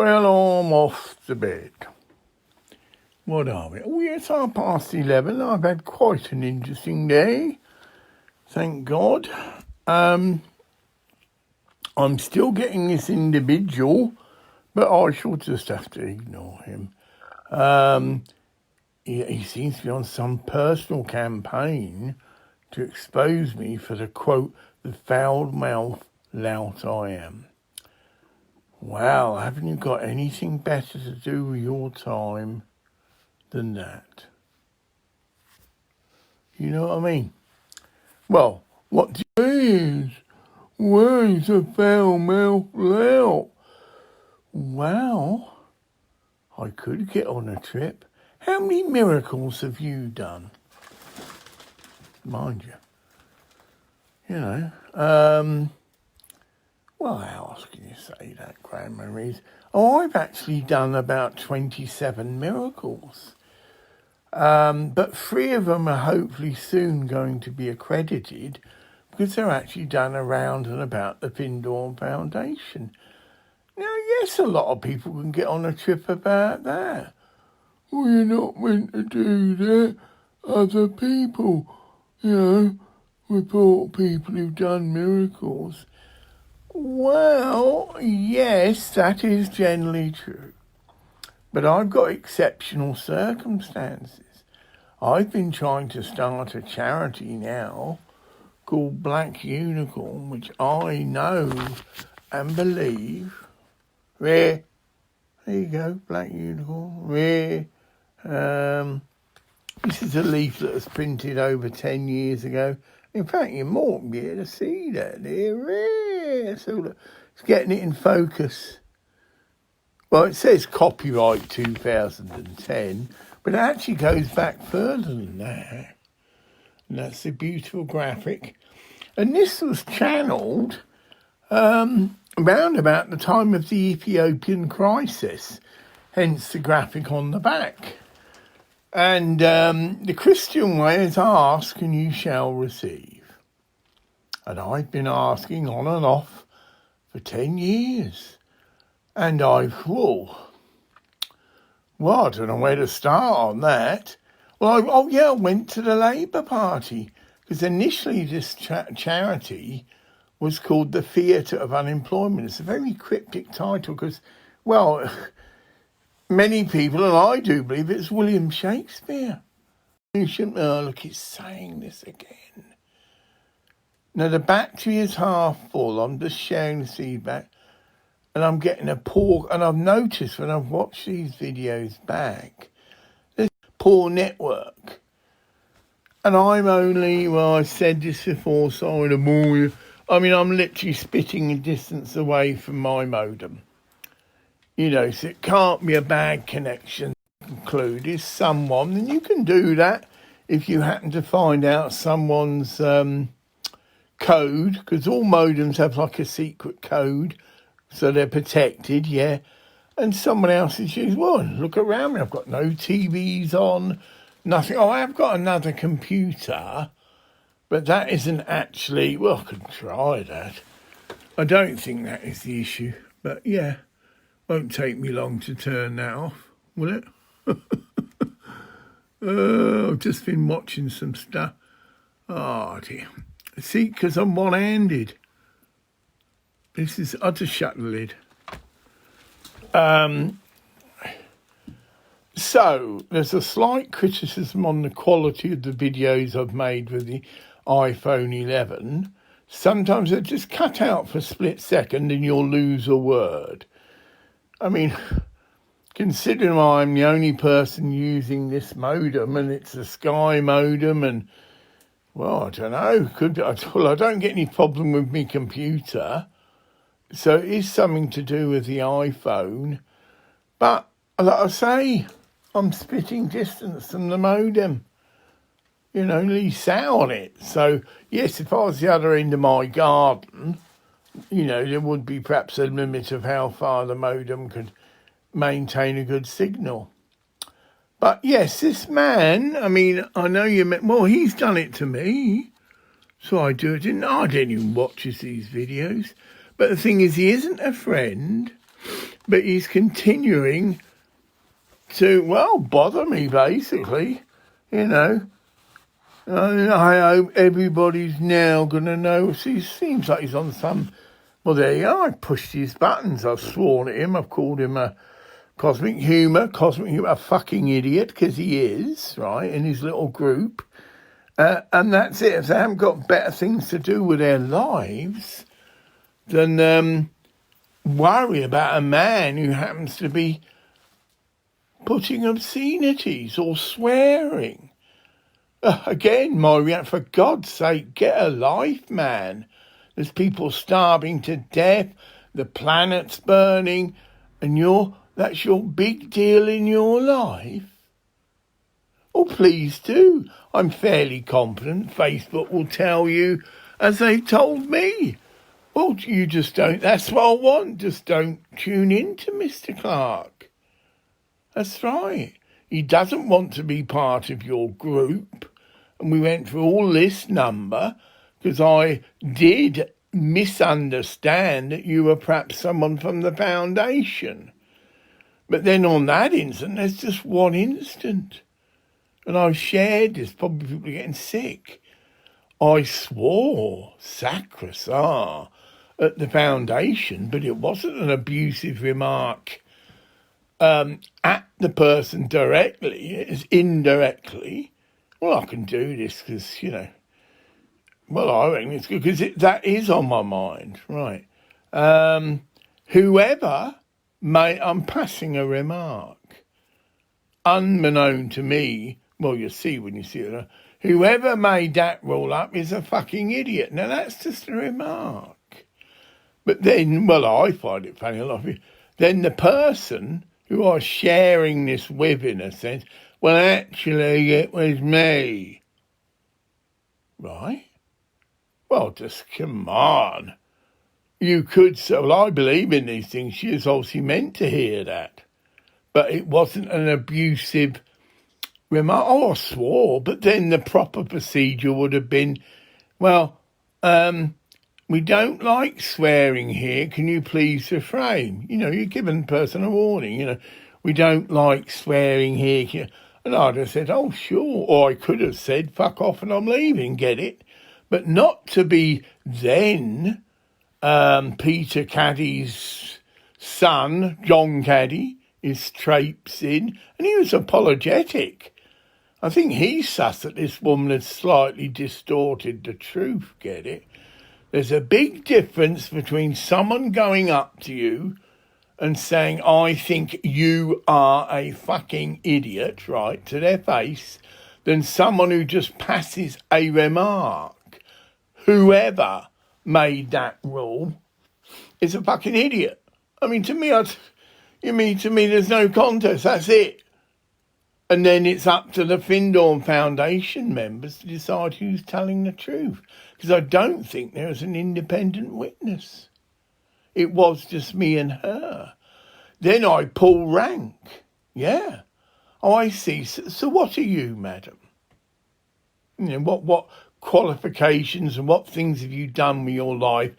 Well, I'm off to bed. What are we? Oh, yes, 11:30. I've had quite an interesting day. Thank God. I'm still getting this individual, but I shall just have to ignore him. He seems to be on some personal campaign to expose me for the quote, the foul-mouthed lout I am. Wow, haven't you got anything better to do with your time than that? You know what I mean? Well, what do you mean? Where's the foul-mouthed lout? Well, I could get on a trip. How many miracles have you done? Mind you. You know, well, how else can you say that, Grandma Rees? Oh, I've actually done about 27 miracles. But 3 of them are hopefully soon going to be accredited because they're actually done around and about the Pindorn Foundation. Now, yes, a lot of people can get on a trip about that. Well, you're not meant to do that. Other people, report people who've done miracles. Well, yes, that is generally true. But I've got exceptional circumstances. I've been trying to start a charity now called Black Unicorn, which I know and believe. There you go, Black Unicorn. This is a leaflet that's printed over 10 years ago. In fact, you might be able to see that there. So look, it's getting it in focus. Well, it says copyright 2010, but it actually goes back further than that. And that's a beautiful graphic. And this was channeled around about the time of the Ethiopian crisis, hence the graphic on the back. And the Christian way is ask and you shall receive. And I've been asking on and off for 10 years. And I don't know where to start on that. Well, I went to the Labour Party because initially this charity was called the Theatre of Unemployment. It's a very cryptic title because, well, many people, and I do believe it's William Shakespeare. Oh, look, it's saying this again. Now, the battery is half full. I'm just sharing the feedback. And I'm getting a poor, and I've noticed when I've watched these videos back, there's poor network. And I'm only, I said this before, sorry to bore you. I mean, I'm literally spitting a distance away from my modem. So it can't be a bad connection. Conclude is someone, and you can do that if you happen to find out someone's code, because all modems have like a secret code. So they're protected, yeah. And someone else is used, well, look around me. I've got no TVs on, nothing. Oh, I've got another computer, but that isn't actually, well, I could try that. I don't think that is the issue, but yeah, won't take me long to turn that off, will it? I've just been watching some stuff. Oh, dear. See, because I'm one-handed. I'll just shut the lid. So, there's a slight criticism on the quality of the videos I've made with the iPhone 11. Sometimes they're just cut out for a split second and you'll lose a word. I mean, considering I'm the only person using this modem and it's a Sky modem and, well, I don't know. I don't get any problem with my computer. So it is something to do with the iPhone. But, like I say, I'm spitting distance from the modem. Only sat on it. So, yes, if I was the other end of my garden, there would be perhaps a limit of how far the modem could maintain a good signal. But, yes, this man, I mean, I know he's done it to me. So I do it. I didn't even watch these videos. But the thing is, he isn't a friend but he's continuing to, well, bother me, basically, you know. I hope everybody's now going to know. He seems like he's on some... Well, there you are. I pushed his buttons. I've sworn at him. I've called him a cosmic humour, a fucking idiot, because he is, right, in his little group. And that's it. If they haven't got better things to do with their lives than worry about a man who happens to be putting obscenities or swearing. Again, my reaction, for God's sake, get a life, man. There's people starving to death, the planet's burning, and that's your big deal in your life? Oh, please do. I'm fairly confident Facebook will tell you, as they've told me. Well, you just don't, that's what I want, just don't tune in to Mr. Clark. That's right. He doesn't want to be part of your group. And we went through all this number because I did misunderstand that you were perhaps someone from the foundation. But then on that instant, there's just one instant. And I've shared this, probably people are getting sick. I swore, sacrosanct, at the foundation, but it wasn't an abusive remark at the person directly. It's indirectly. Well, I can do this because, you know, well, I reckon it's good because that is on my mind, right? Whoever I'm passing a remark, unbeknown to me, well, you'll see when you see it, whoever made that rule up is a fucking idiot. Now, that's just a remark. But then, well, I find it funny, a lot of you, then the person who I was sharing this with, in a sense, well, actually, it was me. Right? Well, just come on. You could say, well, I believe in these things. She was obviously meant to hear that. But it wasn't an abusive remark. Oh, I swore. But then the proper procedure would have been, well, we don't like swearing here. Can you please refrain? You know, you're giving the person a warning. You know, we don't like swearing here. And I'd have said, oh, sure. Or I could have said, fuck off and I'm leaving, get it? But not to be then Peter Caddy's son, John Caddy, is traipsing. And he was apologetic. I think he sussed that this woman had slightly distorted the truth, get it? There's a big difference between someone going up to you and saying, I think you are a fucking idiot, right, to their face, than someone who just passes a remark. Whoever made that rule is a fucking idiot. I mean, to me, there's no contest, that's it. And then it's up to the Findorn Foundation members to decide who's telling the truth. Because I don't think there was an independent witness. It was just me and her. Then I pull rank. Yeah. Oh, I see. So what are you, madam? You know, what qualifications and what things have you done with your life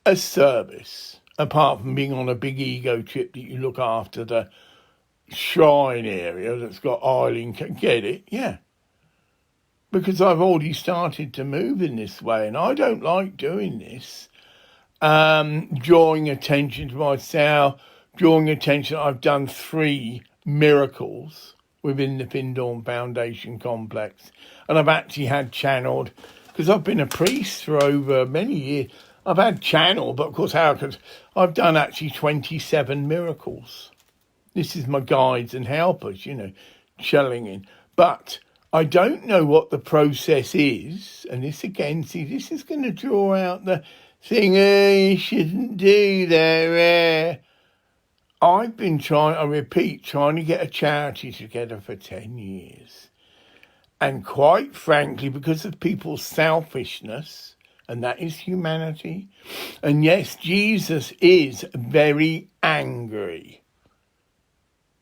as service? Apart from being on a big ego trip that you look after the shrine area that's got Eileen. Get it? Yeah. Because I've already started to move in this way and I don't like doing this. Drawing attention to myself, drawing attention. I've done 3 miracles within the Findorn Foundation complex. And I've actually had channeled, because I've been a priest for over many years, I've had channeled, but of course I've done actually 27 miracles. This is my guides and helpers, you know, chilling in. But I don't know what the process is. And this again, see, this is going to draw out the thing, you shouldn't do that. I've been trying to get a charity together for 10 years. And quite frankly, because of people's selfishness, and that is humanity, and yes, Jesus is very angry.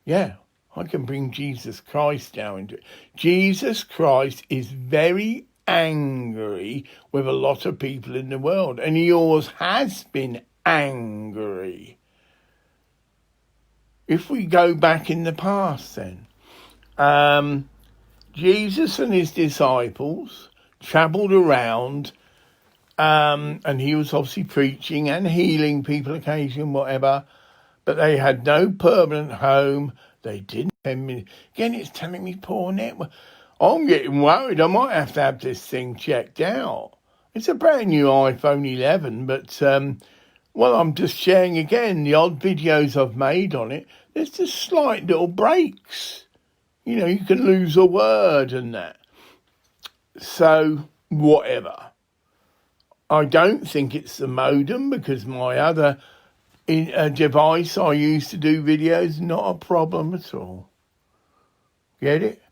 Yeah, I can bring Jesus Christ down into it. Jesus Christ is very angry with a lot of people in the world, and he always has been angry. if we go back in the past then, Jesus and his disciples travelled around, and he was obviously preaching and healing people occasionally, whatever, but they had no permanent home. They didn't. Again, it's telling me poor network. I'm getting worried. I might have to have this thing checked out. It's a brand new iPhone 11, but, well, I'm just sharing again the odd videos I've made on it. There's just slight little breaks. You know, you can lose a word and that. So, whatever. I don't think it's the modem, because my other device I use to do videos, not a problem at all. Get it?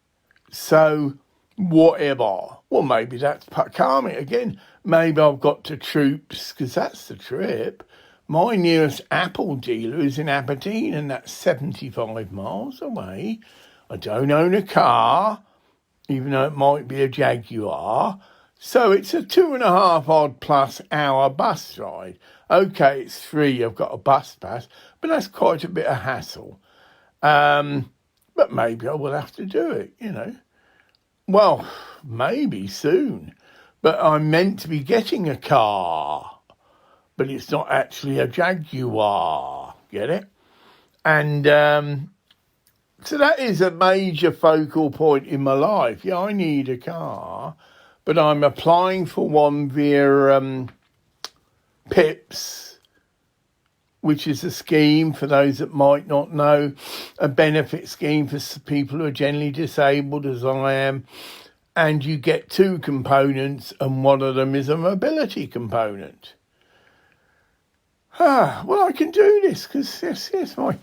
So, whatever. Well, maybe that's karmic again. Maybe I've got to Troops, because that's the trip. My nearest Apple dealer is in Aberdeen, and that's 75 miles away. I don't own a car, even though it might be a Jaguar. So it's a 2.5 odd plus hour bus ride. Okay, it's free. I've got a bus pass, but that's quite a bit of hassle. But maybe I will have to do it, you know. Well, maybe soon. But I'm meant to be getting a car, but it's not actually a Jaguar. Get it? And so that is a major focal point in my life. Yeah, I need a car, but I'm applying for one via PIPS, which is a scheme, for those that might not know, a benefit scheme for people who are generally disabled, as I am. And you get 2 components, and one of them is a mobility component. Well, I can do this, because yes, my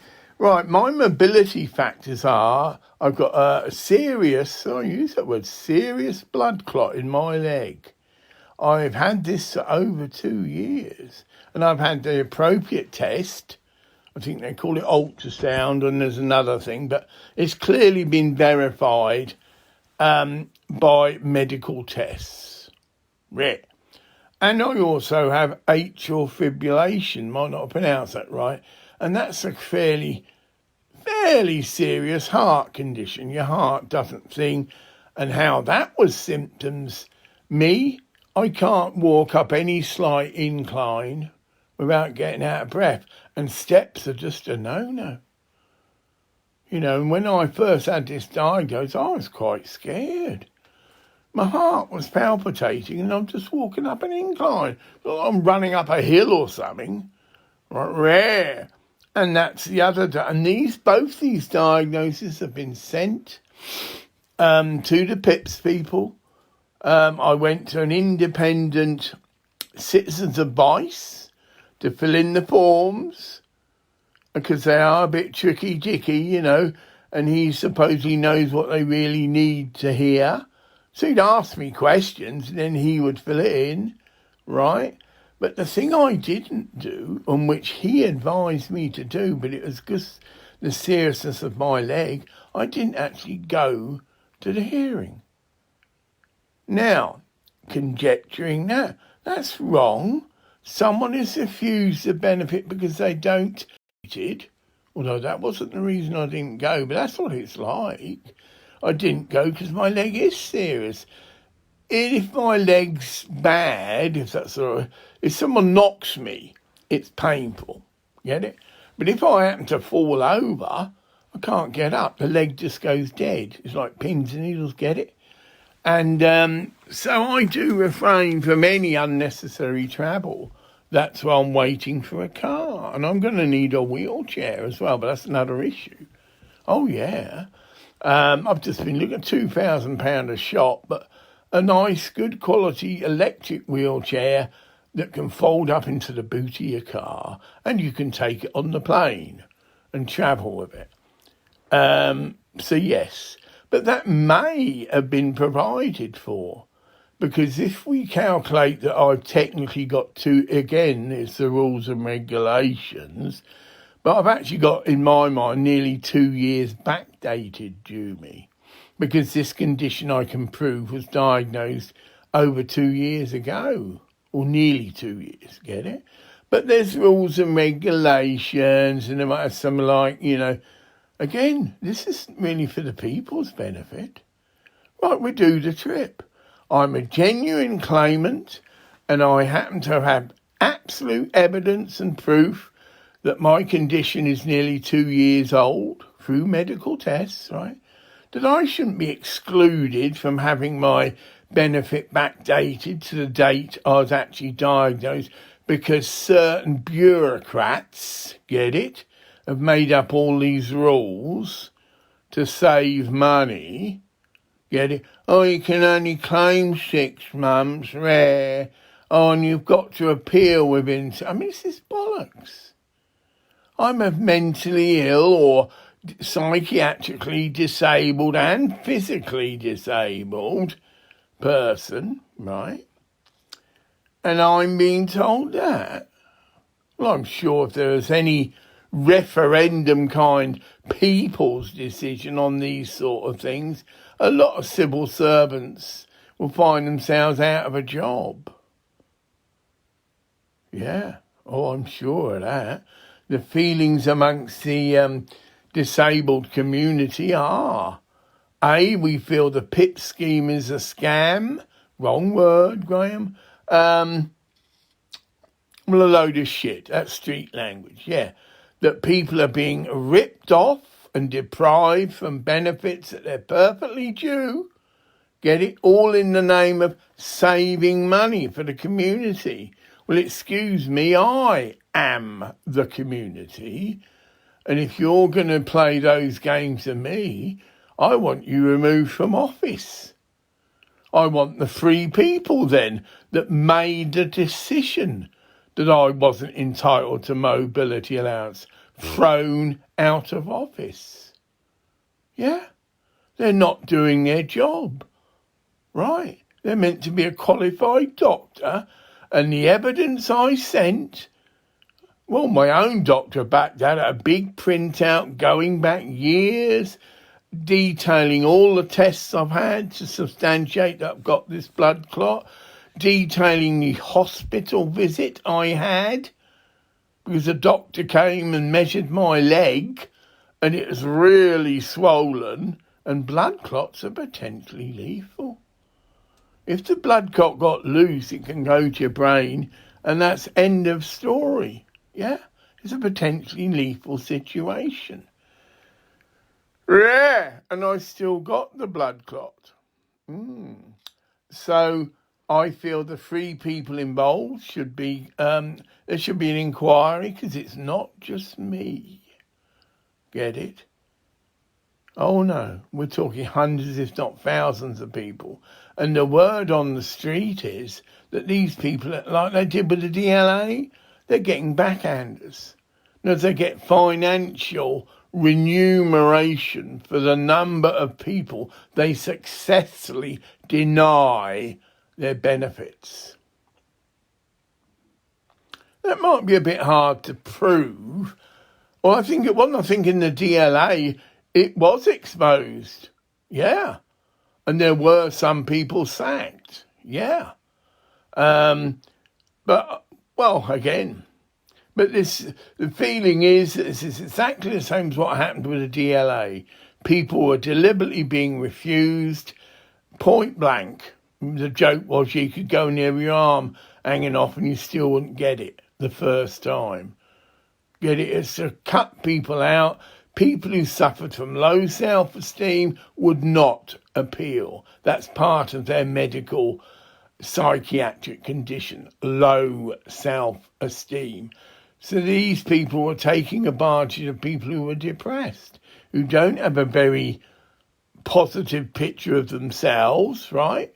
mobility factors are, I've got a serious blood clot in my leg. I've had this for over 2 years, and I've had the appropriate test. I think they call it ultrasound, and there's another thing, but it's clearly been verified by medical tests. Right. And I also have atrial fibrillation, might not pronounce that right, and that's a fairly serious heart condition. Your heart doesn't sing, and how that was symptoms. I can't walk up any slight incline without getting out of breath, and steps are just a no-no. You know, and when I first had this diagnosis, I was quite scared. My heart was palpitating, and I'm just walking up an incline. I'm running up a hill or something. Rare. And that's the other. And both these diagnoses have been sent to the PIPS people. I went to an independent citizen's advice to fill in the forms, because they are a bit tricky-dicky, you know, and he supposedly knows what they really need to hear. So he'd ask me questions, and then he would fill it in, right? But the thing I didn't do, and which he advised me to do, but it was because the seriousness of my leg, I didn't actually go to the hearing. Now, conjecturing that's wrong. Someone has refused the benefit because they don't it, although that wasn't the reason I didn't go, but that's what it's like. I didn't go because my leg is serious. If my leg's bad, if someone knocks me, it's painful. Get it? But if I happen to fall over, I can't get up. The leg just goes dead. It's like pins and needles, get it? And so I do refrain from any unnecessary travel. That's why I'm waiting for a car. And I'm going to need a wheelchair as well, but that's another issue. Oh, yeah. I've just been looking at £2,000 a shop, but a nice, good quality electric wheelchair that can fold up into the boot of your car, and you can take it on the plane and travel with it. So, yes. But that may have been provided for. Because if we calculate that I've technically got again, it's the rules and regulations, but I've actually got, in my mind, nearly 2 years backdated due me. Because this condition, I can prove, was diagnosed over 2 years ago, or nearly 2 years, get it? But there's rules and regulations, and there might have some again, this isn't really for the people's benefit. Right, we do the trip. I'm a genuine claimant, and I happen to have absolute evidence and proof that my condition is nearly 2 years old through medical tests, right? That I shouldn't be excluded from having my benefit backdated to the date I was actually diagnosed because certain bureaucrats, get it, have made up all these rules to save money, get it? Oh, you can only claim 6 months, rare. Oh, and you've got to appeal within... I mean, this is bollocks. I'm a mentally ill or psychiatrically disabled and physically disabled person, right? And I'm being told that. Well, I'm sure if there was any referendum kind people's decision on these sort of things, a lot of civil servants will find themselves out of a job. Yeah, oh, I'm sure of that. The feelings amongst the disabled community are, A, we feel the PIP scheme is a scam. Wrong word, Graham. Well, a load of shit. That's street language, yeah. That people are being ripped off and deprived from benefits that they're perfectly due. Get it? All in the name of saving money for the community. Well, excuse me, I am the community. And if you're going to play those games to me, I want you removed from office. I want the free people then that made the decision that I wasn't entitled to mobility allowance thrown out of office. Yeah, they're not doing their job. Right, they're meant to be a qualified doctor, and the evidence I sent, well, my own doctor backed out a big printout going back years, detailing all the tests I've had to substantiate that I've got this blood clot, detailing the hospital visit I had, because a doctor came and measured my leg, and it was really swollen, and blood clots are potentially lethal. If the blood clot got loose, it can go to your brain, and that's end of story. Yeah, it's a potentially lethal situation. Yeah, and I still got the blood clot. So I feel the 3 people involved should be, there should be an inquiry, because it's not just me. Get it? Oh no, we're talking hundreds if not thousands of people. And the word on the street is that these people, like they did with the DLA, they're getting backhanders. As they get financial remuneration for the number of people they successfully deny their benefits. That might be a bit hard to prove. Well, I think it wasn't. I think in the DLA, it was exposed. Yeah. And there were some people sacked. Yeah. But, well, again, but the feeling is this is exactly the same as what happened with the DLA. People were deliberately being refused, point blank. The joke was you could go near your arm hanging off and you still wouldn't get it the first time. Get it? It's to cut people out. People who suffered from low self-esteem would not appeal. That's part of their medical psychiatric condition, low self-esteem. So these people were taking advantage of people who were depressed, who don't have a very positive picture of themselves, right?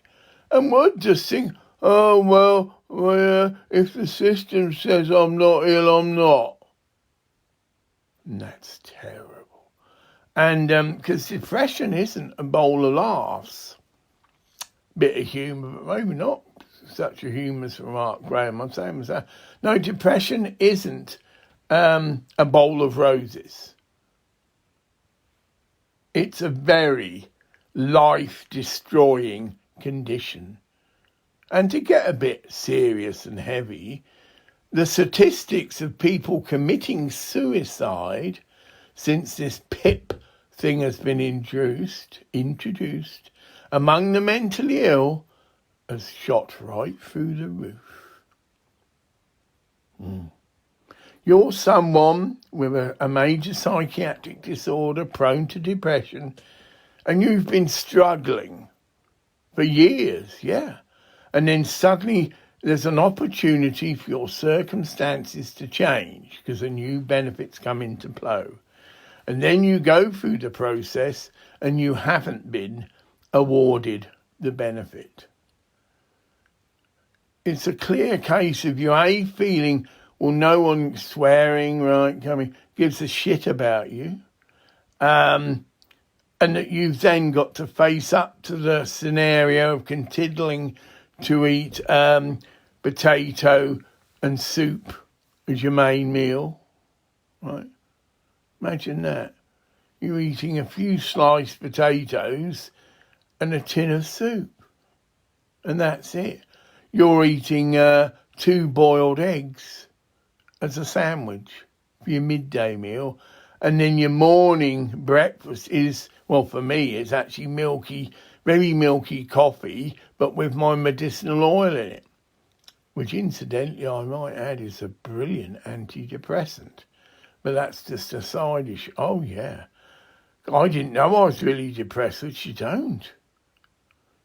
And would just think, oh, well, if the system says I'm not ill, I'm not. And that's terrible. And because depression isn't a bowl of laughs. Bit of humour, but maybe not such a humorous remark, Graham. I'm saying that. No, depression isn't a bowl of roses. It's a very life-destroying condition. And to get a bit serious and heavy, the statistics of people committing suicide since this PIP thing has been introduced among the mentally ill has shot right through the roof. You're someone with a major psychiatric disorder prone to depression, and you've been struggling for years, and then suddenly there's an opportunity for your circumstances to change because the new benefits come into play. And then you go through the process and you haven't been awarded the benefit. It's a clear case of you feeling, well, no one swearing, right, gives a shit about you. And that you've then got to face up to the scenario of continuing to eat potato and soup as your main meal, right? Imagine that. You're eating a few sliced potatoes and a tin of soup, and that's it. You're eating 2 boiled eggs as a sandwich for your midday meal, and then your morning breakfast is, well, for me, it's actually very milky coffee, but with my medicinal oil in it, which incidentally I might add is a brilliant antidepressant. But that's just a side issue. Oh, yeah. I didn't know I was really depressed, which you don't.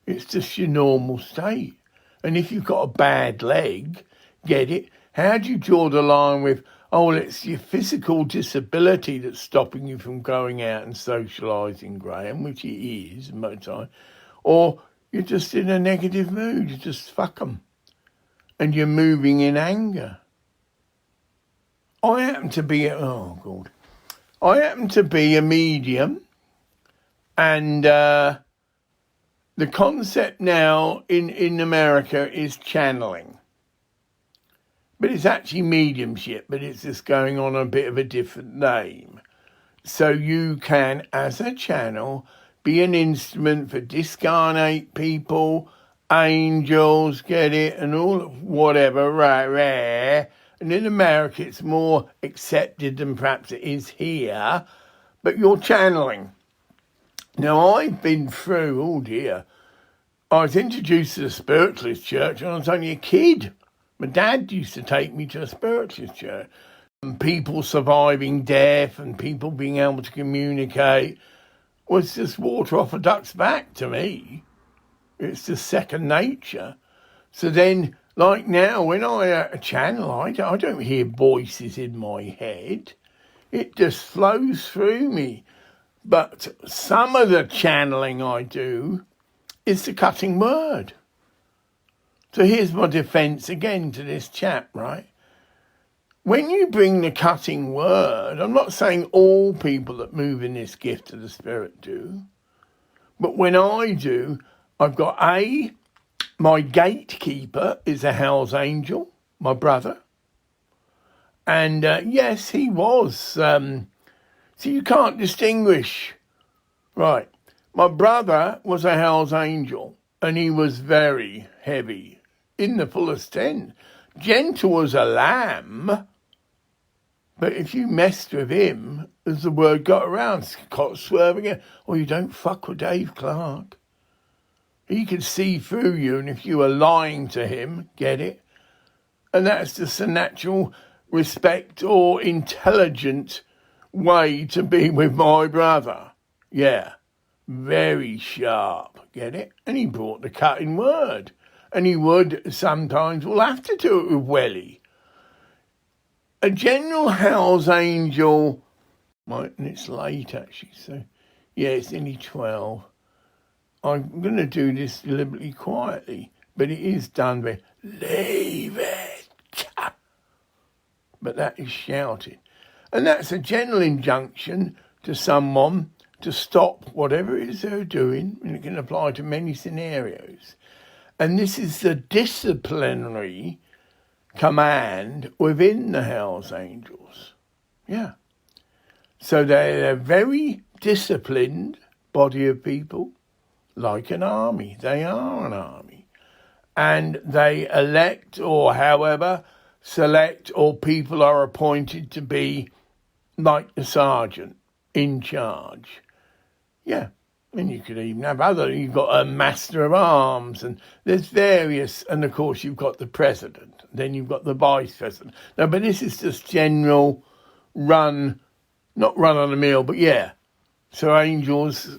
It's just your normal state. And if you've got a bad leg, get it? How do you draw the line with, oh, well, it's your physical disability that's stopping you from going out and socialising, Graham, which it is most of the time. Or you're just in a negative mood, you just fuck 'em. And you're moving in anger. I happen to be a medium, and the concept now in America is channeling. But it's actually mediumship, but it's just going on a bit of a different name. So you can, as a channel, be an instrument for discarnate people, angels, get it, and all whatever, rare. And in America, it's more accepted than perhaps it is here. But you're channeling. Now, I've been through, oh dear, I was introduced to the Spiritualist Church when I was only a kid. My dad used to take me to a Spiritualist church. And people surviving death and people being able to communicate was just water off a duck's back to me. It's just second nature. So then, like now, when I channel, I don't hear voices in my head. It just flows through me. But some of the channeling I do is the cutting word. So here's my defence again to this chap, right? When you bring the cutting word, I'm not saying all people that move in this gift of the Spirit do, but when I do, I've got my gatekeeper is a Hell's Angel, my brother. And yes, he was. So you can't distinguish. Right. My brother was a Hell's Angel, and he was very heavy, in the fullest sense. Gentle as a lamb. But if you messed with him, as the word got around, swerving, you don't fuck with Dave Clark. He could see through you, and if you were lying to him, get it? And that's just a natural respect or intelligent way to be with my brother. Yeah, very sharp, get it? And he brought the cutting word. And he would sometimes, we'll have to do it with Welly. A general Hell's Angel, right, and it's late actually, so yeah, it's nearly 12. I'm going to do this deliberately quietly, but it is done by leave it. But that is shouted. And that's a general injunction to someone to stop whatever it is they're doing, and it can apply to many scenarios. And this is the disciplinary command within the Hell's Angels. Yeah. So they're a very disciplined body of people. Like an army. They are an army. And they elect, or however, select or people are appointed to be like the sergeant in charge. Yeah. And you could even have you've got a master of arms, and there's various, and of course you've got the president, then you've got the vice president. No, but this is just general not run on the mill, but yeah. So angels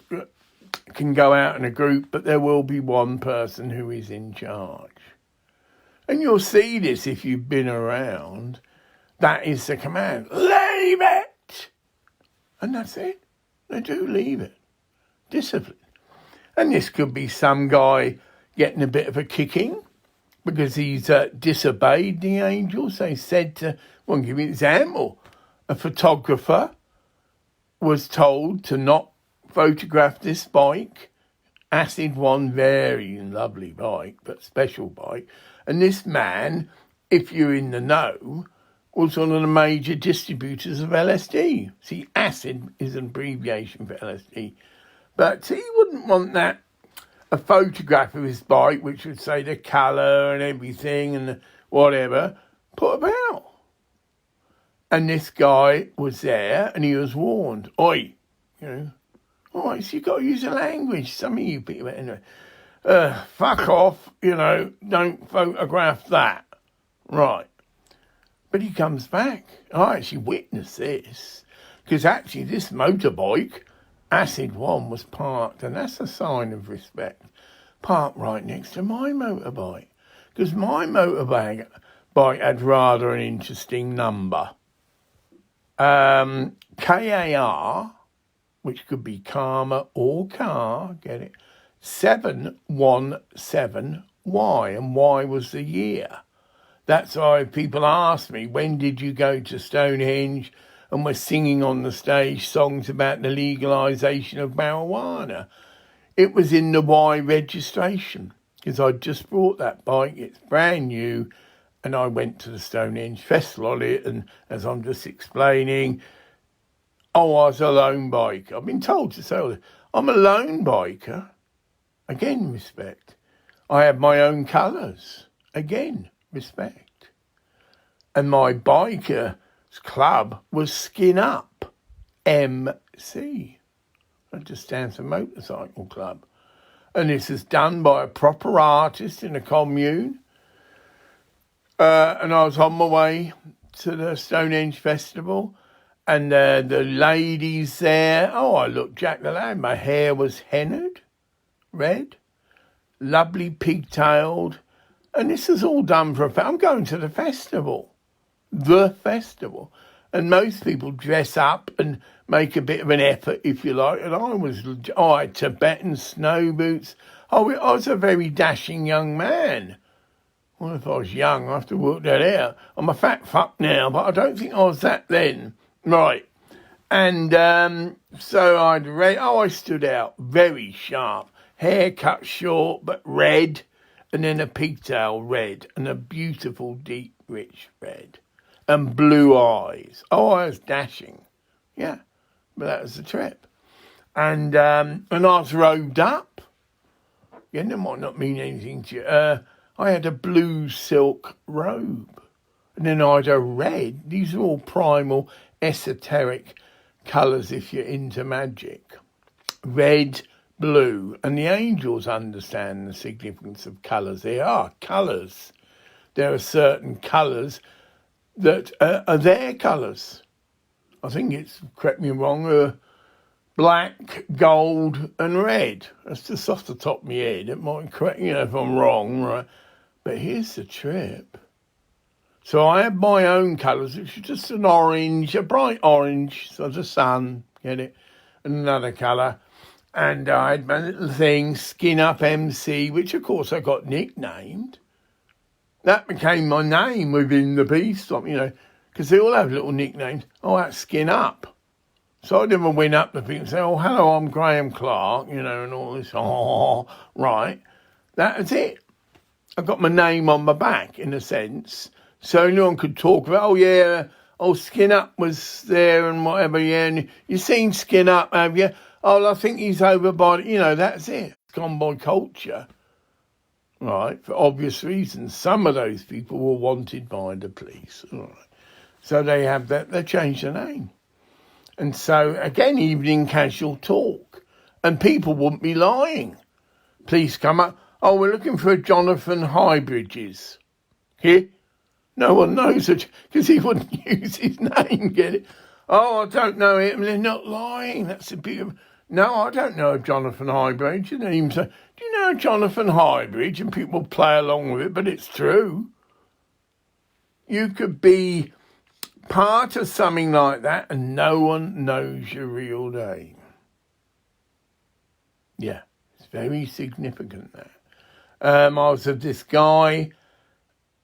can go out in a group, but there will be one person who is in charge. And you'll see this if you've been around. That is the command. Leave it! And that's it. They do leave it. Discipline. And this could be some guy getting a bit of a kicking because he's disobeyed the angels. They said to, well, I'll give you an example. A photographer was told to not photograph this bike, Acid One, very lovely bike, but special bike. And this man, if you're in the know, was one of the major distributors of LSD. See, acid is an abbreviation for LSD. But he wouldn't want that, a photograph of his bike, which would say the colour and everything and whatever, put about. And this guy was there and he was warned. Oi, all right, so you've got to use the language. Some of you people, anyway. Fuck off, don't photograph that. Right. But he comes back. I actually witnessed this. Because actually this motorbike, Acid One, was parked, and that's a sign of respect, parked right next to my motorbike. Because my motorbike had rather an interesting number. KAR, which could be Karma or Car, get it? 717Y, and Y was the year. That's why people ask me, when did you go to Stonehenge? And we're singing on the stage songs about the legalisation of marijuana. It was in the Y registration, because I just bought that bike. It's brand new, and I went to the Stonehenge Festival on it, and as I'm just explaining, I was a lone biker. I've been told to say I'm a lone biker. Again, respect. I have my own colours. Again, respect. And my biker club was Skin Up, MC. That just stands for Motorcycle Club. And this is done by a proper artist in a commune. And I was on my way to the Stonehenge Festival, and the ladies there, I looked Jack the Lad. My hair was hennaed, red, lovely pigtailed, and this is all done for I'm going to the festival. And most people dress up and make a bit of an effort, if you like, and I had Tibetan snow boots. I was a very dashing young man. Well, if I was young, I have to work that out. I'm a fat fuck now, but I don't think I was that then. Right. And so I stood out, very sharp, hair cut short but red, and then a pigtail red, and a beautiful deep rich red. And blue eyes. I was dashing. Yeah, but that was the trip. And I was robed up. Yeah, that might not mean anything to you. I had a blue silk robe. And then I had a red. These are all primal, esoteric colours if you're into magic. Red, blue. And the angels understand the significance of colours. They are colours. There are certain colours that are their colours. I think it's, correct me wrong, black, gold and red. That's just off the top of my head. It might correct me if I'm wrong, right? But here's the trip. So I had my own colours, which was just an orange, a bright orange, so the sun, get it? And another colour. And I had my little thing, Skin Up MC, which of course I got nicknamed. That became my name within the Peace Stop, because they all have little nicknames. Oh, that's Skin Up. So I never went up to people and say, oh, hello, I'm Graham Clark, and all this. Oh, right. That was it. I got my name on my back, in a sense. So no one could talk about, Skin Up was there and whatever, yeah. And you seen Skin Up, have you? Oh, I think he's over by, that's it. It's gone by culture. right, for obvious reasons. Some of those people were wanted by the police, all right. So they changed the name. And so, again, evening casual talk. And people wouldn't be lying. Police come up, oh, we're looking for a Jonathan Highbridges. Here? No one knows it, because he wouldn't use his name, get it? Oh, I don't know him. They're not lying. That's a bit of... No, I don't know Jonathan Highbridge. And then he say, do you know Jonathan Highbridge? And people play along with it, but it's true. You could be part of something like that and no one knows your real name. Yeah, it's very significant that. I was with this guy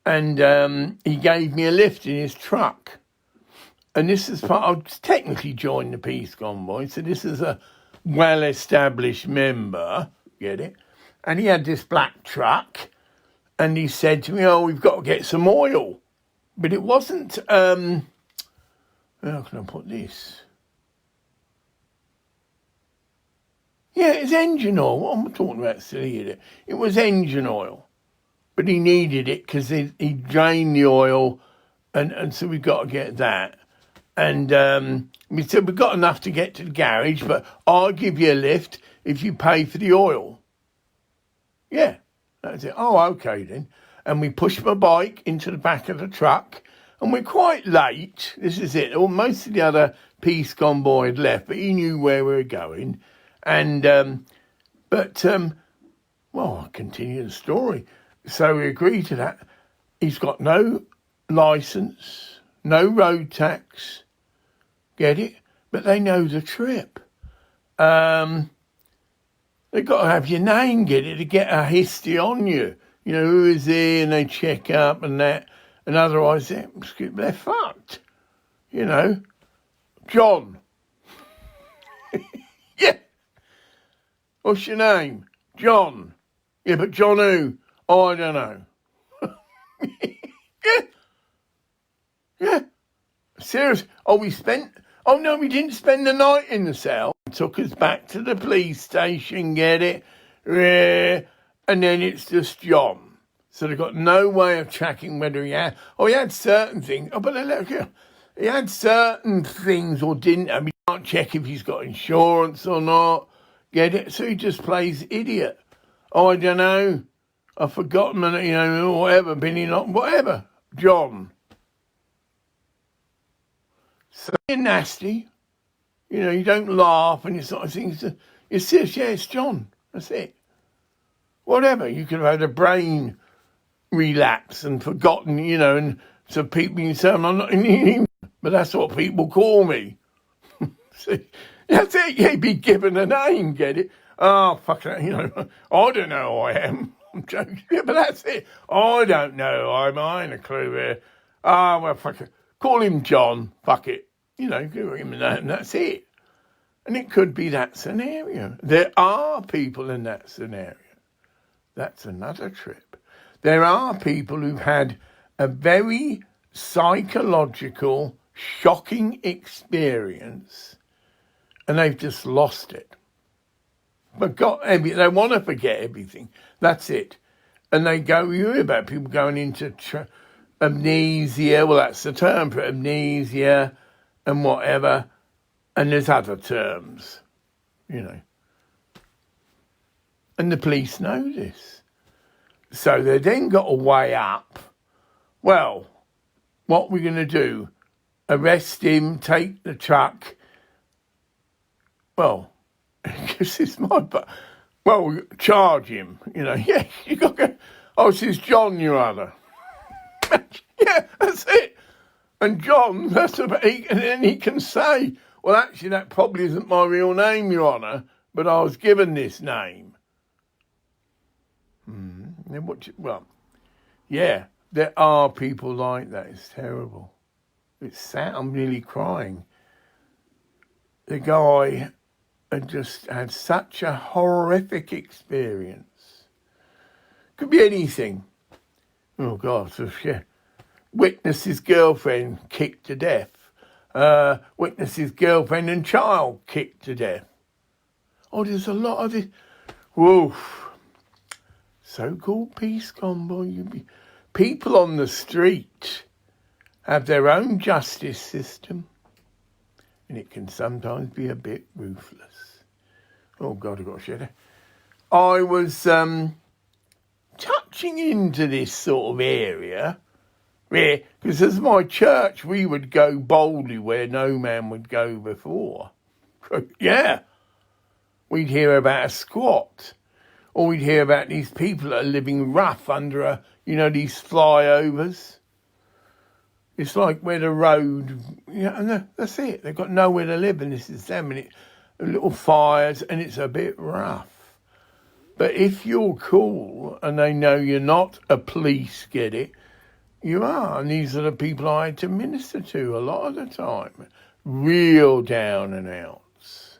and he gave me a lift in his truck. And this is part, I technically joined the Peace Convoy, so this is a well-established member, get it? And he had this black truck and he said to me, oh, we've got to get some oil. But it wasn't, how can I put this? Yeah, it's engine oil. What am I talking about, silly idiot? It was engine oil. But he needed it because he drained the oil, and so we've got to get that. And we said, we've got enough to get to the garage, but I'll give you a lift if you pay for the oil. Yeah, that's it. Oh, okay then. And we pushed my bike into the back of the truck, and we're quite late. This is it. Well, most of the other Peace Convoy had left, but he knew where we were going. And, well, I'll continue the story. So we agreed to that. He's got no licence, no road tax, get it? But they know the trip. They've got to have your name, get it, to get a history on you. You know, who is he? And they check up and that. And otherwise, they're fucked. You know. John. Yeah. What's your name? John. Yeah, but John who? Oh, I don't know. Yeah. Yeah. Serious. Oh, no, we didn't spend the night in the cell. Took us back to the police station, get it? Yeah. And then it's just John. So they've got no way of tracking whether he had... Oh, he had certain things. Oh, but he had certain things or didn't. I mean, you can't check if he's got insurance or not. Get it? So he just plays idiot. Oh, I don't know. I've forgotten, you know, whatever, whatever. John. So you're nasty. You know, you don't laugh and you sort of things. You're serious. Yeah, it's John. That's it. Whatever. You could have had a brain relapse and forgotten, you know, and so people can say, I'm not, but that's what people call me. See, that's it. You'd be given a name, get it? Oh, fuck it, you know, I don't know who I am. I'm joking. Yeah, but that's it. I don't know. I ain't a clue here. Ah, well, fuck it. Call him John. Fuck it. You know, give him a name, and that's it. And it could be that scenario. There are people in that scenario. That's another trip. There are people who've had a very psychological, shocking experience, and they've just lost it. They want to forget everything. That's it. And you hear about people going into amnesia. Well, that's the term for amnesia and whatever. And there's other terms, you know. And the police know this. So they then got to weigh up, well, what we're going to do? Arrest him, take the truck. Well, this is well, charge him, you know. Yeah, you got to go, oh, this is John, your other. Yeah, that's it. And John, and then he can say, well, actually, that probably isn't my real name, Your Honour, but I was given this name. Well, yeah, there are people like that. It's terrible. It's sad. I'm really crying. The guy had just had such a horrific experience. Could be anything. Oh, God. So, yeah. Witness his girlfriend kicked to death. Witness his girlfriend and child kicked to death. Oh, there's a lot of this. Whoa. so-called peace convoy. People on the street have their own justice system, and it can sometimes be a bit ruthless. Oh, God, I've got to share that. I was touching into this sort of area, because as my church, we would go boldly where no man would go before. Yeah. We'd hear about a squat, or we'd hear about these people that are living rough under these flyovers. It's like where the road, and that's it. They've got nowhere to live, and this is them, and little fires, and it's a bit rough. But if you're cool and they know you're not a police, get it? You are, and these are the people I had to minister to a lot of the time. Real down and outs,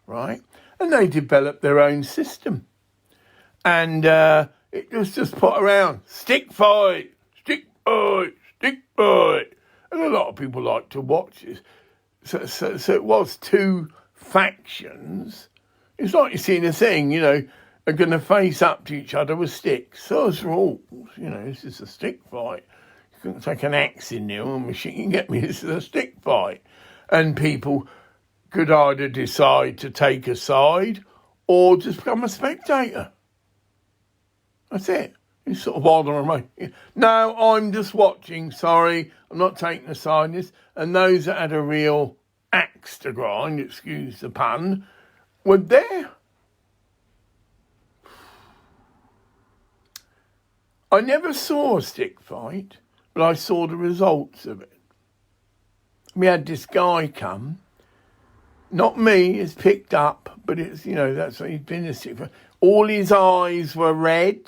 right? And they developed their own system. And it was just put around, stick fight, stick fight, stick fight. And a lot of people like to watch this. So it was two factions. It's like you're seeing a thing, are going to face up to each other with sticks. Those rules, this is a stick fight. You can take an axe in there or a machine and get me, this is a stick fight. And people could either decide to take a side or just become a spectator. That's it. It's sort of bothering me. No, I'm just watching, sorry, I'm not taking a side in this. And those that had a real axe to grind, excuse the pun, were there. I never saw a stick fight, but I saw the results of it. We had this guy come, not me, it's picked up, but it's, that's what he's been a stick fight. All his eyes were red,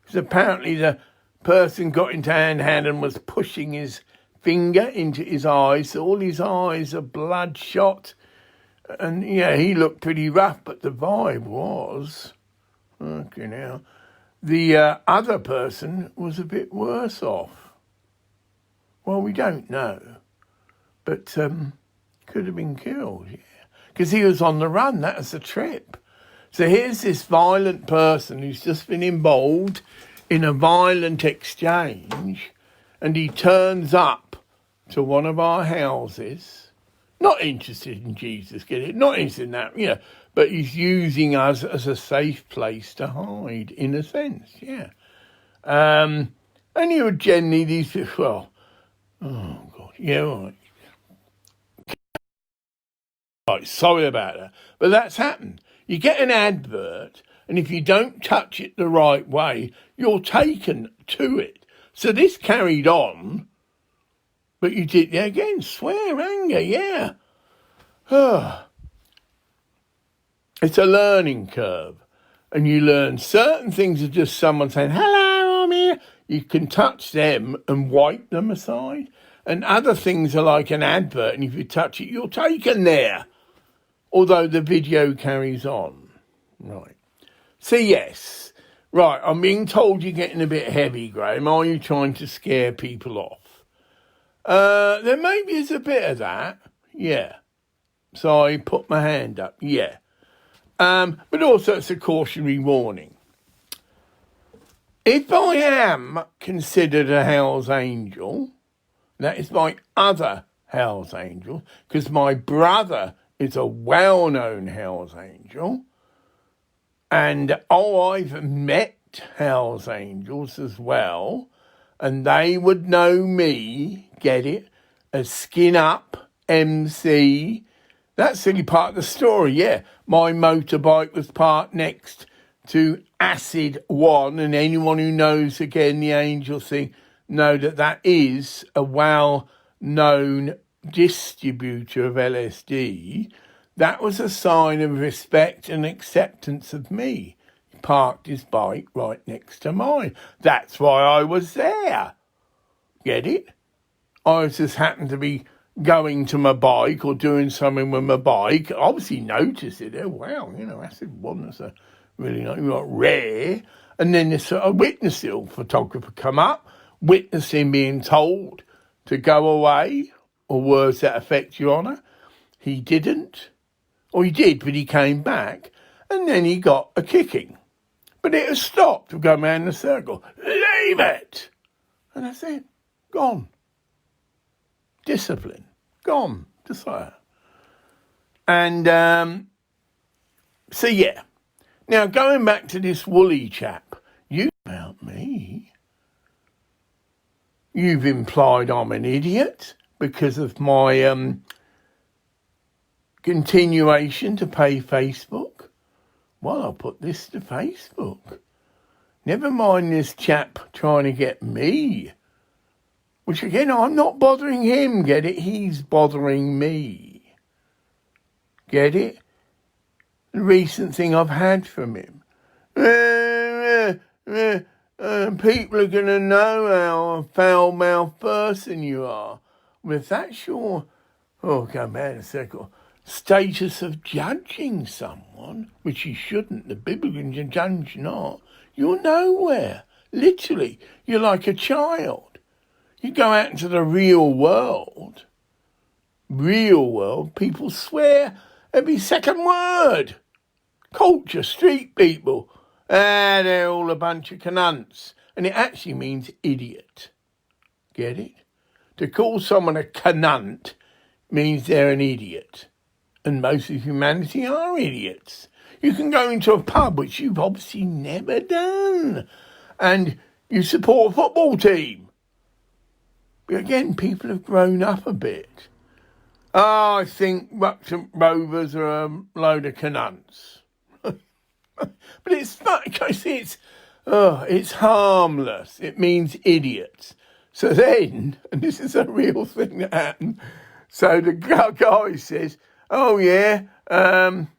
because apparently the person got into hand and was pushing his finger into his eyes, so all his eyes are bloodshot. And he looked pretty rough, but the vibe was, okay now, the other person was a bit worse off. Well, we don't know, but could have been killed, because he was on the run. That was the trip. So here's this violent person who's just been involved in a violent exchange, and he turns up to one of our houses, not interested in Jesus, get it? Not interested in that, but he's using us as a safe place to hide, in a sense, And you were generally these people, oh God, right. Right, sorry about that. But that's happened. You get an advert, and if you don't touch it the right way, you're taken to it. So this carried on, but you did, again, swear, anger, It's a learning curve. And you learn certain things are just someone saying, hello, I'm here. You can touch them and wipe them aside. And other things are like an advert, and if you touch it, you're taken there. Although the video carries on. Right. So, yes. Right, I'm being told you're getting a bit heavy, Graham. Are you trying to scare people off? There maybe is a bit of that. Yeah. So I put my hand up. Yeah. But also it's a cautionary warning. If I am considered a Hell's Angel, that is my other Hell's Angel, because my brother is a well-known Hell's Angel, and I've met Hell's Angels as well, and they would know me, get it, as Skin Up MC. That's really part of the story, My motorbike was parked next to Acid One, and anyone who knows, again, the Angel thing, know that is a well-known distributor of LSD. That was a sign of respect and acceptance of me. He parked his bike right next to mine. That's why I was there. Get it? I just happened to be going to my bike or doing something with my bike. Obviously noticed it. Oh, wow, Acid One, that's a really rare. And then this witness photographer come up, witnessing being told to go away, or words that affect Your Honour. He didn't. Or he did, but he came back, and then he got a kicking. But it has stopped. We've gone round the circle. Leave it! And that's it. Gone. Discipline. Gone. Just like that. And, so yeah. Now, going back to this woolly chap, you about me. You've implied I'm an idiot because of my continuation to pay Facebook. Well, I'll put this to Facebook. Never mind this chap trying to get me. Which again, I'm not bothering him, get it? He's bothering me. Get it? The recent thing I've had from him. People are going to know how a foul-mouthed person you are. Well, if that's your, come back a second, status of judging someone, which you shouldn't, the biblical judge not, you're nowhere. Literally, you're like a child. You go out into the real world, people swear every second word. Culture, street people, they're all a bunch of cunts. And it actually means idiot. Get it? To call someone a cunt means they're an idiot. And most of humanity are idiots. You can go into a pub, which you've obviously never done, and you support a football team. But again, people have grown up a bit. I think Wrexham Rovers are a load of cunts. But it's not, because it's harmless. It means idiots. So then, and this is a real thing that happened, so the guy says, oh yeah, well,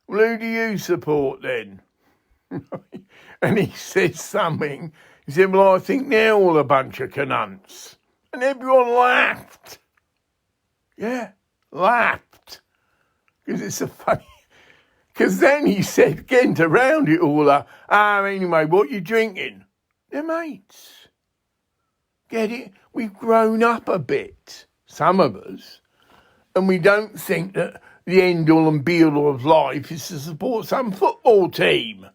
who do you support then? And he says something. He said, well, I think they're all a bunch of cunts. And everyone laughed. Yeah, laughed. Because it's a funny... Because then he said, again, to round it all up, anyway, what you drinking? They're mates. Get it? We've grown up a bit, some of us, and we don't think that the end-all and be-all of life is to support some football team.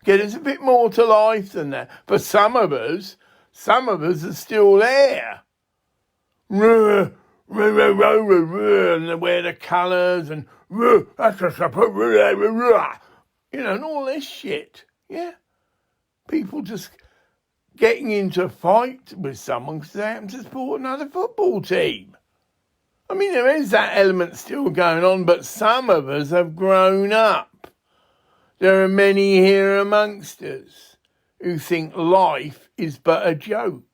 Get us a bit more to life than that. For some of us are still there. And they wear the colours and that's a support, and all this shit. Yeah. People just getting into a fight with someone because they happen to support another football team. I mean, there is that element still going on, but some of us have grown up. There are many here amongst us who think life is but a joke.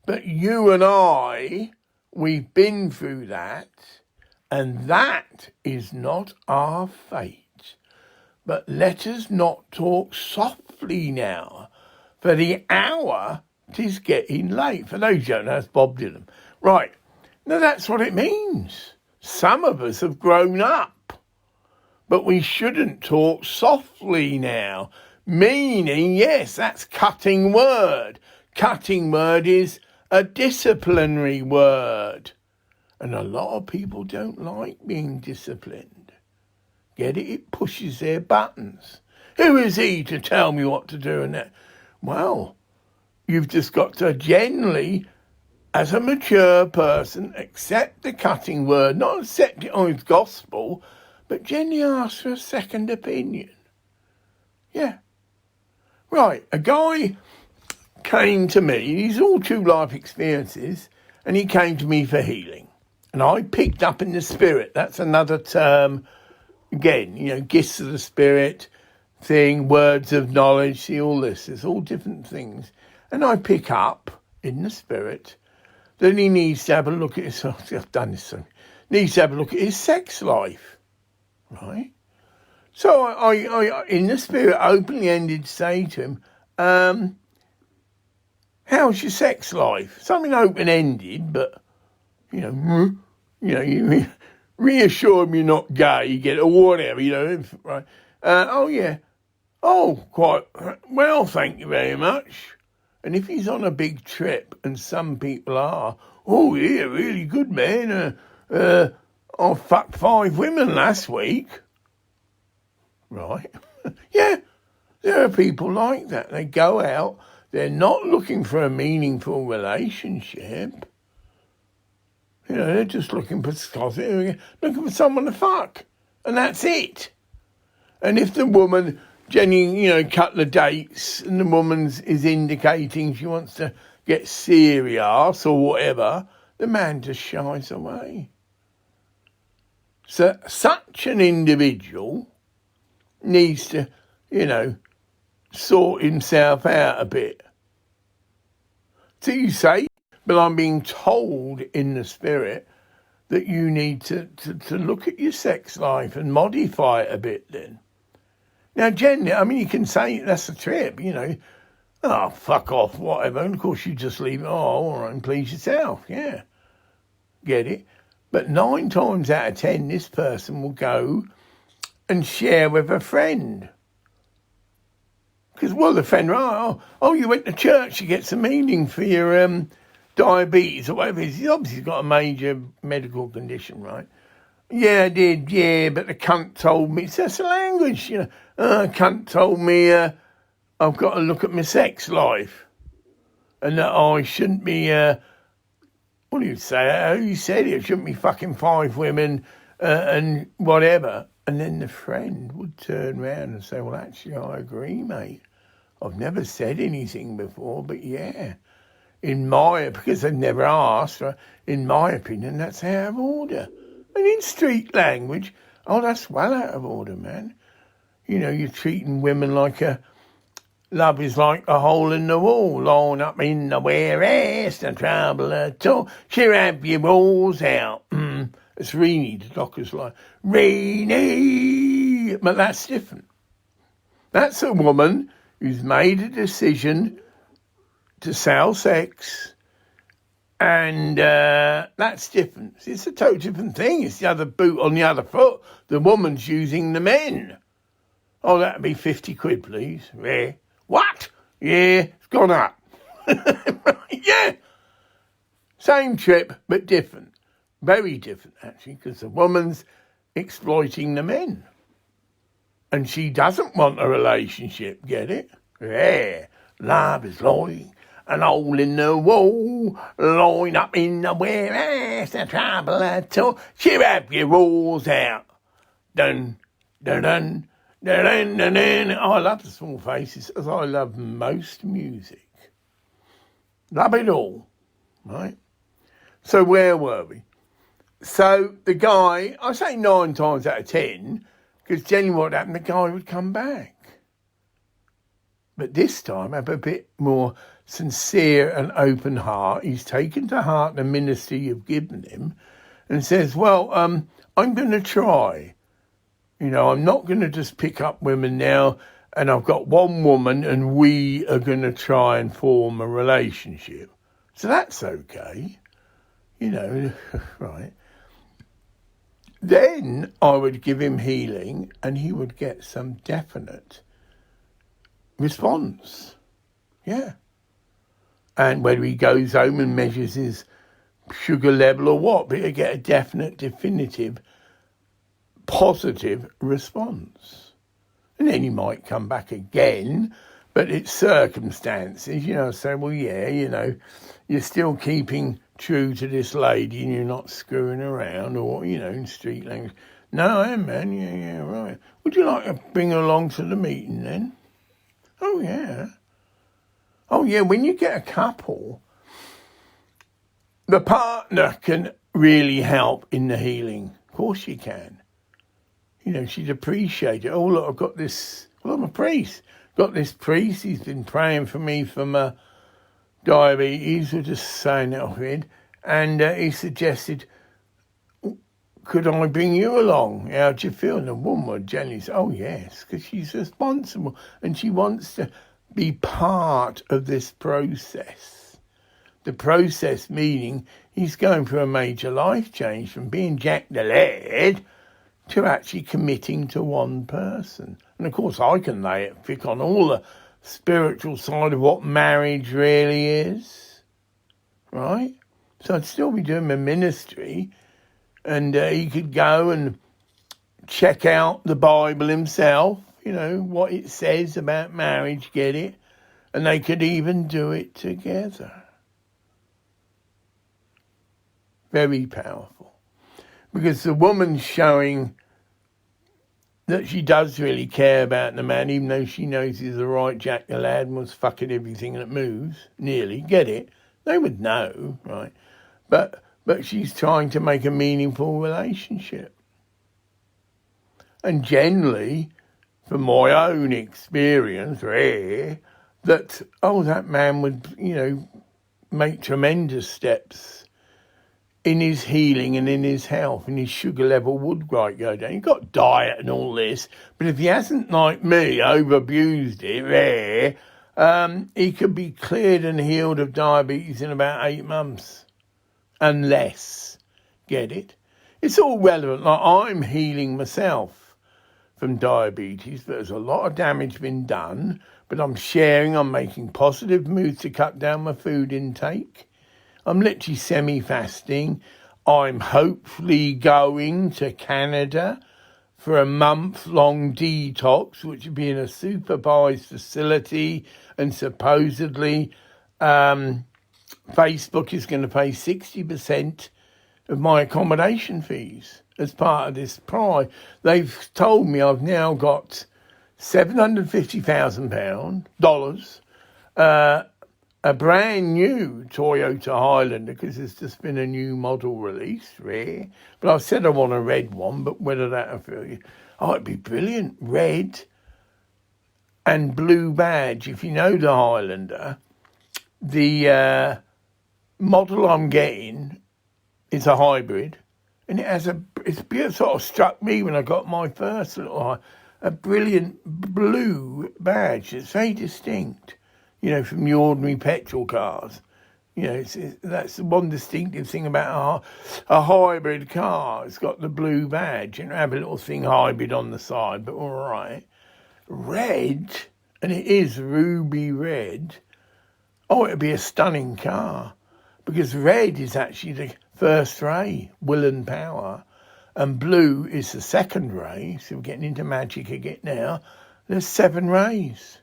But you and I, we've been through that, and that is not our fate. But let us not talk softly now, for the hour 'tis getting late. For those who don't know, that's Bob Dylan. Right, now that's what it means. Some of us have grown up, but we shouldn't talk softly now. Meaning, yes, that's cutting word. Cutting word is a disciplinary word. And a lot of people don't like being disciplined. Get it? It pushes their buttons. Who is he to tell me what to do and that? Well, you've just got to generally, as a mature person, accept the cutting word, not accept it on its gospel, but generally ask for a second opinion. Yeah. Right, a guy came to me, these are all true life experiences, and he came to me for healing. And I picked up in the spirit. That's another term. Again, gifts of the spirit thing, words of knowledge, see all this. It's all different things. And I pick up in the spirit that he needs to have a look at his, I've done this thing, needs to have a look at his sex life. Right? So I in the spirit, openly ended, say to him, how's your sex life? Something open-ended, but, you reassure him you're not gay, you get or whatever, right? Oh, yeah. Oh, quite well, thank you very much. And if he's on a big trip, and some people are, oh, yeah, really good man, I fucked 5 women last week. Right? Yeah. There are people like that. They go out, they're not looking for a meaningful relationship. You know, they're just looking for someone to fuck. And that's it. And if the woman, Jenny, cut the dates and the woman is indicating she wants to get serious or whatever, the man just shies away. So such an individual needs to, sort himself out a bit. So you say, but I'm being told in the spirit that you need to look at your sex life and modify it a bit then. Now, Jen, you can say that's a trip, oh, fuck off, whatever. And of course, you just leave it, all right, and please yourself, yeah. Get it? But 9 times out of 10, this person will go and share with a friend. Because, the friend, you went to church to get some healing for your diabetes or whatever it is. He's obviously got a major medical condition, right? Yeah, I did, yeah, but the cunt told me, it's just a language, cunt told me I've got to look at my sex life and that I shouldn't be, what do you say? You said it shouldn't be fucking 5 women and whatever. And then the friend would turn around and say, well, actually, I agree, mate. I've never said anything before, but yeah, because they've never asked, in my opinion, that's out of order. And in street language, that's well out of order, man. You're treating women like love is like a hole in the wall, lying up in the whereas the trouble at all. She'll have your balls out. It's Reenie, the doctor's like, Reenie! But that's different. That's a woman who's made a decision to sell sex, and that's different. It's a totally different thing. It's the other boot on the other foot. The woman's using the men. Oh, that'd be 50 quid, please. Yeah. What? Yeah, it's gone up. Yeah. Same trip, but different. Very different, actually, because the woman's exploiting the men. And she doesn't want a relationship, get it? Yeah. Love is like an hole in the wall, line up in the whereas the trouble at all. She'll have your walls out. Dun, dun, dun. I love the Small Faces, as I love most music. Love it all, right? So where were we? So the guy, I say 9 times out of 10, because generally what happened, the guy would come back. But this time, have a bit more sincere and open heart. He's taken to heart the ministry you've given him and says, well, I'm going to try. I'm not going to just pick up women now and I've got one woman and we are going to try and form a relationship. So that's okay. Right. Then I would give him healing and he would get some definite response. Yeah. And whether he goes home and measures his sugar level or what, but he'll get a definite, definitive, positive response. And then he might come back again, but it's circumstances, say, well, yeah, you're still keeping true to this lady and you're not screwing around or, in street language. No, I am, man, yeah, right. Would you like to bring her along to the meeting then? Oh, yeah. Oh, yeah, when you get a couple, the partner can really help in the healing. Of course you can. She'd appreciate it. Oh, look, I've got this, I'm a priest. Got this priest, he's been praying for me for my diabetes, we're just saying that off it. And he suggested, could I bring you along? How do you feel? And the woman would generally say, oh, yes, because she's responsible and she wants to be part of this process. The process meaning he's going through a major life change from being Jack the Lad to actually committing to one person. And of course I can lay it thick on all the spiritual side of what marriage really is, right? So I'd still be doing my ministry and he could go and check out the Bible himself, what it says about marriage, get it? And they could even do it together. Very powerful. Because the woman's showing that she does really care about the man, even though she knows he's the right Jack the Lad and was fucking everything that moves, nearly, get it? They would know, right? But she's trying to make a meaningful relationship. And generally, from my own experience, that that man would, make tremendous steps in his healing and in his health, and his sugar level would go down. You've got diet and all this, but if he hasn't, like me, over-abused it, he could be cleared and healed of diabetes in about 8 months. And less. Get it? It's all relevant. Like, I'm healing myself from diabetes, but there's a lot of damage been done, but I'm making positive moves to cut down my food intake. I'm literally semi-fasting. I'm hopefully going to Canada for a month-long detox, which would be in a supervised facility, and supposedly Facebook is going to pay 60% of my accommodation fees as part of this prize. They've told me I've now got $750,000, a brand new Toyota Highlander, because there's just been a new model released, rare. But I said I want a red one, but whether that'll feel you. Oh, it'd be brilliant. Red and blue badge. If you know the Highlander, the model I'm getting is a hybrid, and it's beautiful. Sort of struck me when I got my first a brilliant blue badge. It's very distinct, from the ordinary petrol cars. That's the one distinctive thing about a hybrid car. It's got the blue badge, and have a little thing hybrid on the side, but all right. Red, and it is ruby red. Oh, it'd be a stunning car, because red is actually the first ray, will and power, and blue is the second ray. So we're getting into magic again now. There's 7 rays.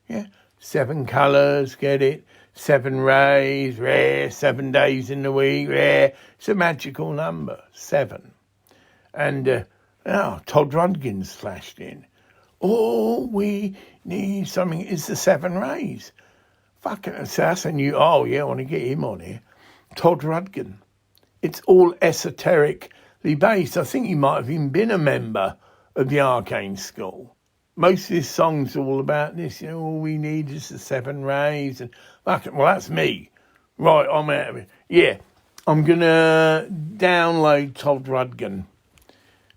Yeah, 7 colours, get it? 7 rays, rare, 7 days in the week, rare. It's a magical number, 7. And Todd Rundgren's flashed in. All we need something is the 7 rays. Fucking assassin, I want to get him on here. Todd Rundgren. It's all esoterically based. I think he might have even been a member of the Arcane School. Most of his songs are all about this, all we need is the 7 rays. And well, that's me. Right, I'm out of it. Yeah, I'm going to download Todd Rundgren.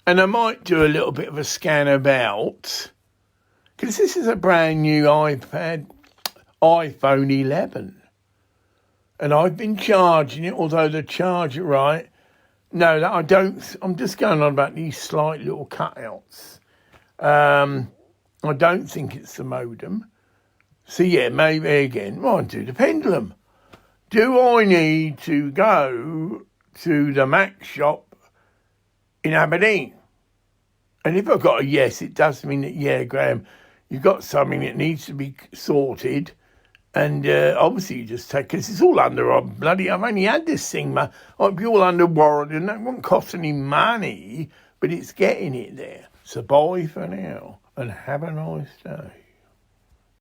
And I might do a little bit of a scan about, because this is a brand new iPhone 11. And I've been charging it, although the charger, right? No, I don't. I'm just going on about these slight little cutouts. I don't think it's the modem. So yeah, maybe again, well, do the pendulum. Do I need to go to the Mac shop in Aberdeen? And if I've got a yes, it does mean that, yeah, Graham, you've got something that needs to be sorted. And obviously you just take, because it's all under I've only had this thing, I'd be all under warranty, and that won't cost any money, but it's getting it there. So bye for now, and have a nice day.